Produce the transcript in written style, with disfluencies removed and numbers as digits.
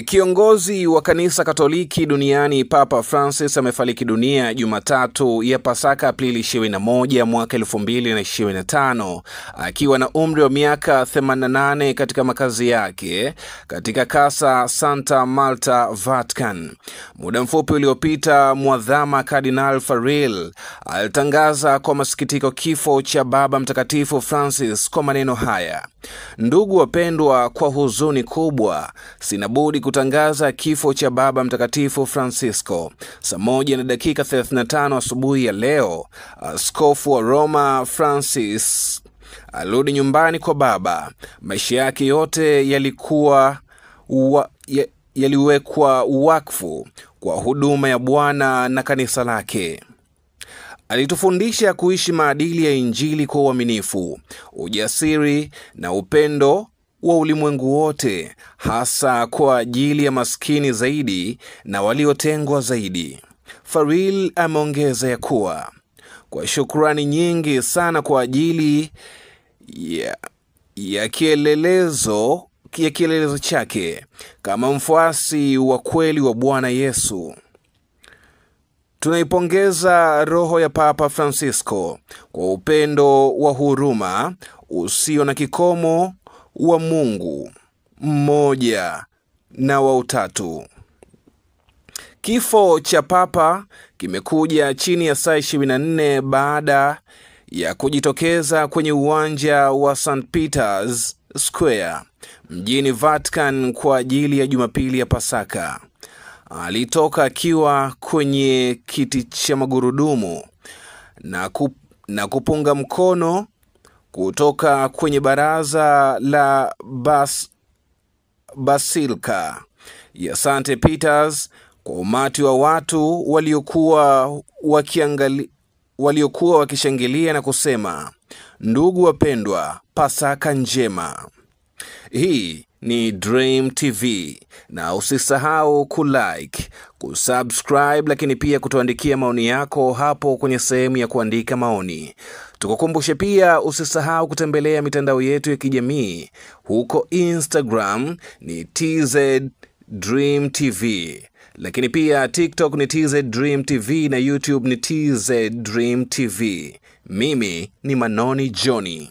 Kiongozi wa kanisa Katoliki duniani Papa Francis amefariki dunia Jumatatu ya Pasaka Aprili 21 mwaka 2025 akiwa na umri wa miaka 88 katika makazi yake katika Casa Santa Marta, Vatican. Muda mfupi uliopita, Mwadhama Kardinal Farrell alitangaza kwa masikitiko kifo cha Baba Mtakatifu Francis kwa maneno haya: "Ndugu wapendwa, kwa huzuni kubwa sina budi kutangaza kifo cha Baba Mtakatifu Francisco. Saa 1:35 asubuhi ya leo, askofu wa Roma Francis alirudi nyumbani kwa Baba. Maisha yake yote yaliwekwa wakfu kwa huduma ya Bwana na kanisa lake. Alitufundisha kuishi maadili ya Injili kwa uaminifu, ujasiri na upendo wa ulimwengu wote, hasa kwa ajili ya maskini zaidi na waliotengwa zaidi." Farrell ameongeza ya kuwa kwa shukrani nyingi sana kwa ajili ya kielelezo chake kama mfuasi wa kweli wa Bwana Yesu. "Tunaipongeza roho ya Papa Francisco kwa upendo wa huruma usio na kikomo wa Mungu mmoja na wa Utatu." Kifo cha Papa kimekuja chini ya saa 24 baada ya kujitokeza kwenye uwanja wa St. Peter's Square mjini Vatican kwa ajili ya Jumapili ya Pasaka. Alitoka akiwa kwenye kiti cha magurudumu na kupunga mkono kutoka kwenye baraza la Basilika ya St. Peter's kwa umati wa watu waliokuwa wakishangilia na kusema, "Ndugu wapendwa, Pasaka njema." Hii ni Dream TV, na usisahau kulike, kusubscribe, lakini pia kutuandikia maoni yako hapo kwenye sehemu ya kuandika maoni. Tukukumbushe pia usisahau kutembelea mitandao yetu ya kijamii. Huko Instagram ni TZ Dream TV, lakini pia TikTok ni TZ Dream TV na YouTube ni TZ Dream TV. Mimi ni Manoni Johnny.